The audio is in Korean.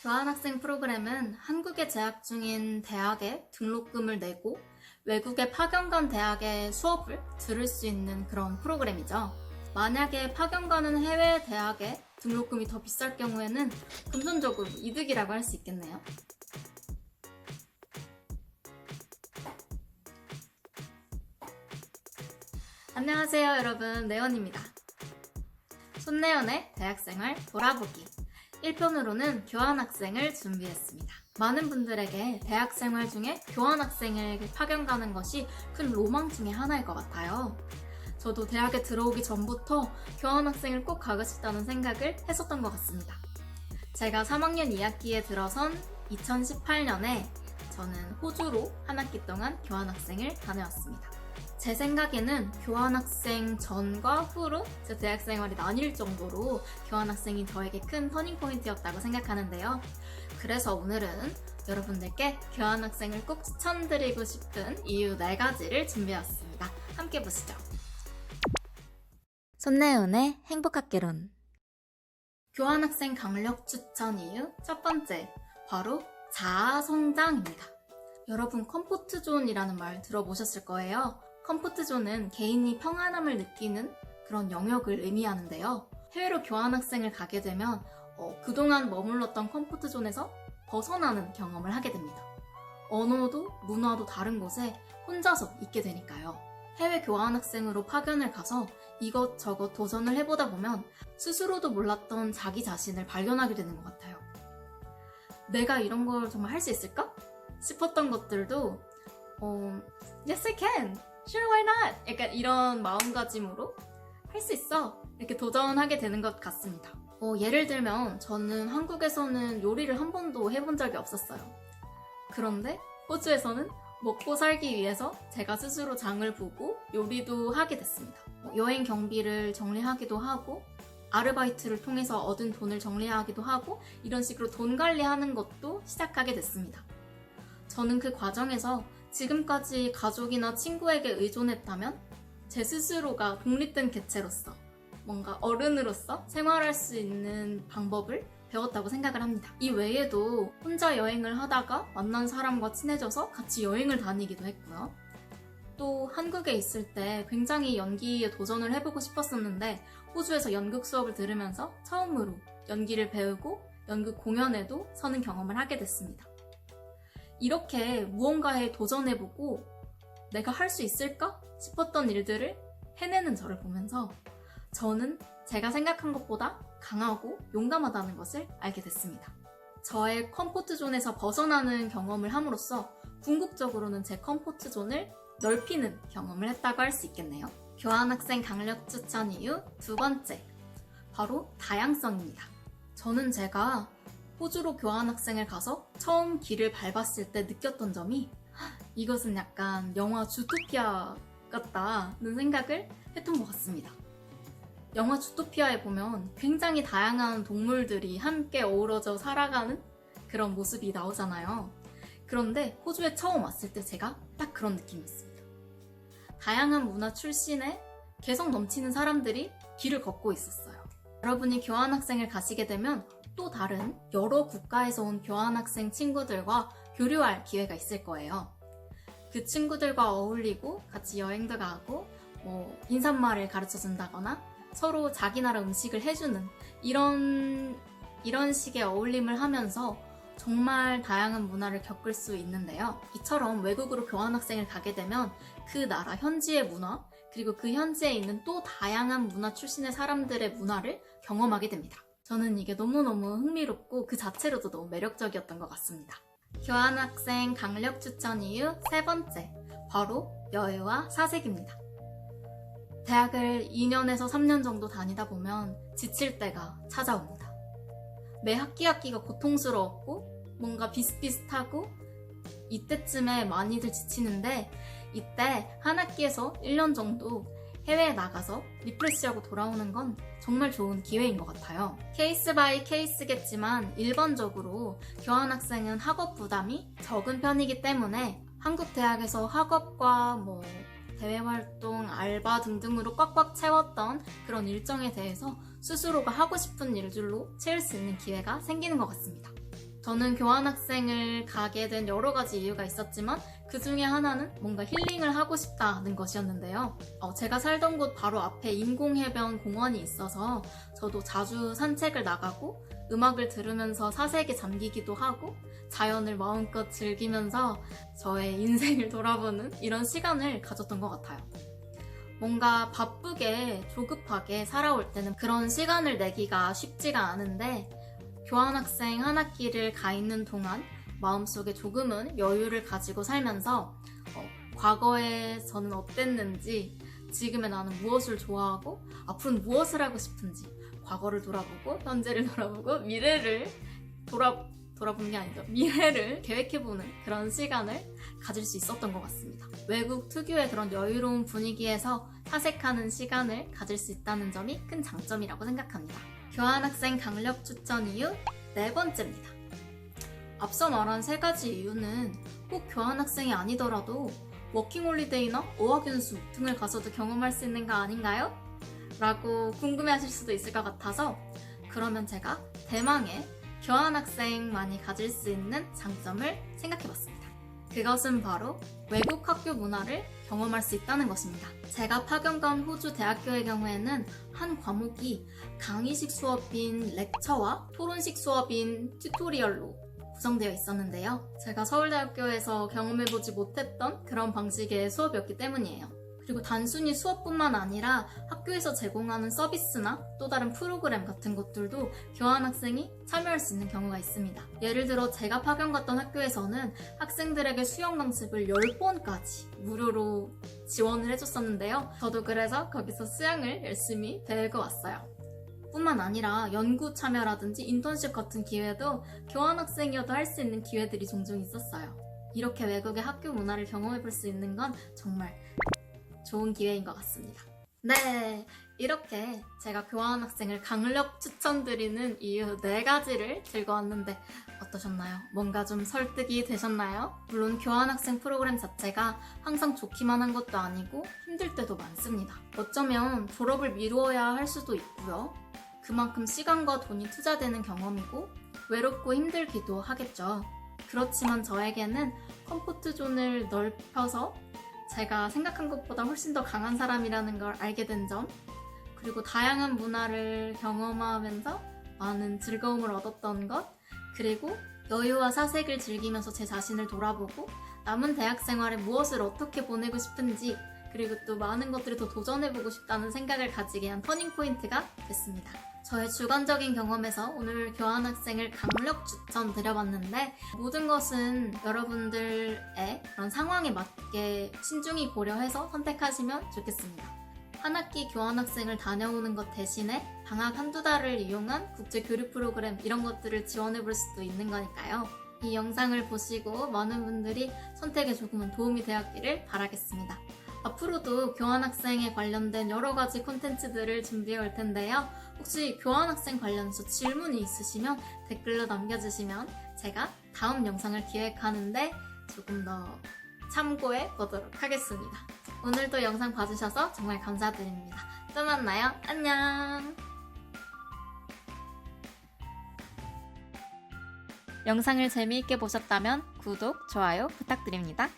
교환학생 프로그램은 한국에 재학 중인 대학에 등록금을 내고 외국에 파견 간 대학의 수업을 들을 수 있는 그런 프로그램이죠. 만약에 파견 가는 해외 대학에 등록금이 더 비쌀 경우에는 금전적으로 이득이라고 할 수 있겠네요. 안녕하세요 여러분, 네원입니다. 손네원의 대학생활 돌아보기 1편으로는 교환학생을 준비했습니다. 많은 분들에게 대학생활 중에 교환학생을 파견 가는 것이 큰 로망 중에 하나일 것 같아요. 저도 대학에 들어오기 전부터 교환학생을 꼭 가고 싶다는 생각을 했었던 것 같습니다. 제가 3학년 2학기에 들어선 2018년에 저는 호주로 한 학기 동안 교환학생을 다녀왔습니다. 제 생각에는 교환학생 전과 후로 제 대학생활이 나뉠 정도로 교환학생이 저에게 큰 터닝포인트였다고 생각하는데요. 그래서 오늘은 여러분들께 교환학생을 꼭 추천드리고 싶은 이유 4가지를 준비해왔습니다. 함께 보시죠. 손내은의 행복학개론. 교환학생 강력 추천 이유 첫 번째, 바로 자아성장입니다. 여러분, 컴포트존이라는 말 들어보셨을 거예요. 컴포트존은 개인이 평안함을 느끼는 그런 영역을 의미하는데요. 해외로 교환학생을 가게 되면 그동안 머물렀던 컴포트존에서 벗어나는 경험을 하게 됩니다. 언어도 문화도 다른 곳에 혼자서 있게 되니까요. 해외 교환학생으로 파견을 가서 이것저것 도전을 해보다 보면 스스로도 몰랐던 자기 자신을 발견하게 되는 것 같아요. 내가 이런 걸 정말 할 수 있을까? 싶었던 것들도 Yes I can! Sure, why not? 약간 이런 마음가짐으로 할 수 있어! 이렇게 도전하게 되는 것 같습니다. 예를 들면 저는 한국에서는 요리를 한 번도 해본 적이 없었어요. 그런데 호주에서는 먹고 살기 위해서 제가 스스로 장을 보고 요리도 하게 됐습니다. 여행 경비를 정리하기도 하고 아르바이트를 통해서 얻은 돈을 정리하기도 하고 이런 식으로 돈 관리하는 것도 시작하게 됐습니다. 저는 그 과정에서 지금까지 가족이나 친구에게 의존했다면 제 스스로가 독립된 개체로서 뭔가 어른으로서 생활할 수 있는 방법을 배웠다고 생각을 합니다. 이 외에도 혼자 여행을 하다가 만난 사람과 친해져서 같이 여행을 다니기도 했고요. 또 한국에 있을 때 굉장히 연기에 도전을 해보고 싶었었는데 호주에서 연극 수업을 들으면서 처음으로 연기를 배우고 연극 공연에도 서는 경험을 하게 됐습니다. 이렇게 무언가에 도전해보고 내가 할 수 있을까 싶었던 일들을 해내는 저를 보면서 저는 제가 생각한 것보다 강하고 용감하다는 것을 알게 됐습니다. 저의 컴포트존에서 벗어나는 경험을 함으로써 궁극적으로는 제 컴포트존을 넓히는 경험을 했다고 할 수 있겠네요. 교환학생 강력 추천 이유 2번째, 바로 다양성입니다. 저는 제가 호주로 교환학생을 가서 처음 길을 밟았을 때 느꼈던 점이 이것은 약간 영화 주토피아 같다는 생각을 했던 것 같습니다. 영화 주토피아에 보면 굉장히 다양한 동물들이 함께 어우러져 살아가는 그런 모습이 나오잖아요. 그런데 호주에 처음 왔을 때 제가 딱 그런 느낌이었습니다. 다양한 문화 출신의 개성 넘치는 사람들이 길을 걷고 있었어요. 여러분이 교환학생을 가시게 되면 또 다른 여러 국가에서 온 교환학생 친구들과 교류할 기회가 있을 거예요. 그 친구들과 어울리고 같이 여행도 가고 인사말을 가르쳐준다거나 서로 자기 나라 음식을 해주는 이런 식의 어울림을 하면서 정말 다양한 문화를 겪을 수 있는데요. 이처럼 외국으로 교환학생을 가게 되면 그 나라 현지의 문화 그리고 그 현지에 있는 또 다양한 문화 출신의 사람들의 문화를 경험하게 됩니다. 저는 이게 너무너무 흥미롭고 그 자체로도 너무 매력적이었던 것 같습니다. 교환학생 강력 추천 이유 3번째, 바로 여유와 사색입니다. 대학을 2년에서 3년 정도 다니다 보면 지칠 때가 찾아옵니다. 매 학기가 고통스러웠고 뭔가 비슷비슷하고 이때쯤에 많이들 지치는데 이때 한 학기에서 1년 정도 해외에 나가서 리프레시하고 돌아오는 건 정말 좋은 기회인 것 같아요. 케이스 바이 케이스겠지만 일반적으로 교환학생은 학업 부담이 적은 편이기 때문에 한국 대학에서 학업과 대외활동, 알바 등등으로 꽉꽉 채웠던 그런 일정에 대해서 스스로가 하고 싶은 일들로 채울 수 있는 기회가 생기는 것 같습니다. 저는 교환학생을 가게 된 여러 가지 이유가 있었지만 그 중에 하나는 뭔가 힐링을 하고 싶다는 것이었는데요. 제가 살던 곳 바로 앞에 인공해변 공원이 있어서 저도 자주 산책을 나가고 음악을 들으면서 사색에 잠기기도 하고 자연을 마음껏 즐기면서 저의 인생을 돌아보는 이런 시간을 가졌던 것 같아요. 뭔가 바쁘게 조급하게 살아올 때는 그런 시간을 내기가 쉽지가 않은데 교환학생 한 학기를 가 있는 동안 마음속에 조금은 여유를 가지고 살면서 과거에 저는 어땠는지, 지금의 나는 무엇을 좋아하고 앞으로는 무엇을 하고 싶은지 과거를 돌아보고 현재를 돌아보고 미래를 돌아본 게 아니죠. 미래를 계획해보는 그런 시간을 가질 수 있었던 것 같습니다. 외국 특유의 그런 여유로운 분위기에서 사색하는 시간을 가질 수 있다는 점이 큰 장점이라고 생각합니다. 교환학생 강력 추천 이유 4번째입니다. 앞서 말한 3가지 이유는 꼭 교환학생이 아니더라도 워킹홀리데이나 어학연수 등을 가서도 경험할 수 있는 거 아닌가요? 라고 궁금해하실 수도 있을 것 같아서 그러면 제가 대망의 교환학생만이 가질 수 있는 장점을 생각해봤습니다. 그것은 바로 외국 학교 문화를 경험할 수 있다는 것입니다. 제가 파견 간 호주 대학교의 경우에는 한 과목이 강의식 수업인 렉처와 토론식 수업인 튜토리얼로 구성되어 있었는데요. 제가 서울대학교에서 경험해보지 못했던 그런 방식의 수업이었기 때문이에요. 그리고 단순히 수업뿐만 아니라 학교에서 제공하는 서비스나 또 다른 프로그램 같은 것들도 교환학생이 참여할 수 있는 경우가 있습니다. 예를 들어 제가 파견 갔던 학교에서는 학생들에게 수영 강습을 10번까지 무료로 지원을 해줬었는데요. 저도 그래서 거기서 수영을 열심히 배우고 왔어요. 뿐만 아니라 연구 참여라든지 인턴십 같은 기회도 교환학생이어도 할 수 있는 기회들이 종종 있었어요. 이렇게 외국의 학교 문화를 경험해볼 수 있는 건 정말 좋은 기회인 것 같습니다. 네, 이렇게 제가 교환학생을 강력 추천드리는 이유 4가지를 들고 왔는데 어떠셨나요? 뭔가 좀 설득이 되셨나요? 물론 교환학생 프로그램 자체가 항상 좋기만 한 것도 아니고 힘들 때도 많습니다. 어쩌면 졸업을 미루어야 할 수도 있고요. 그만큼 시간과 돈이 투자되는 경험이고 외롭고 힘들기도 하겠죠. 그렇지만 저에게는 컴포트 존을 넓혀서 제가 생각한 것보다 훨씬 더 강한 사람이라는 걸 알게 된 점, 그리고 다양한 문화를 경험하면서 많은 즐거움을 얻었던 것, 그리고 여유와 사색을 즐기면서 제 자신을 돌아보고 남은 대학 생활에 무엇을 어떻게 보내고 싶은지, 그리고 또 많은 것들을 더 도전해보고 싶다는 생각을 가지게 한 터닝포인트가 됐습니다. 저의 주관적인 경험에서 오늘 교환학생을 강력 추천드려봤는데 모든 것은 여러분들의 그런 상황에 맞게 신중히 고려해서 선택하시면 좋겠습니다. 한 학기 교환학생을 다녀오는 것 대신에 방학 한두 달을 이용한 국제 교류 프로그램 이런 것들을 지원해볼 수도 있는 거니까요. 이 영상을 보시고 많은 분들이 선택에 조금은 도움이 되었기를 바라겠습니다. 앞으로도 교환학생에 관련된 여러 가지 콘텐츠들을 준비해 올 텐데요. 혹시 교환학생 관련해서 질문이 있으시면 댓글로 남겨주시면 제가 다음 영상을 기획하는데 조금 더 참고해 보도록 하겠습니다. 오늘도 영상 봐주셔서 정말 감사드립니다. 또 만나요. 안녕! 영상을 재미있게 보셨다면 구독, 좋아요 부탁드립니다.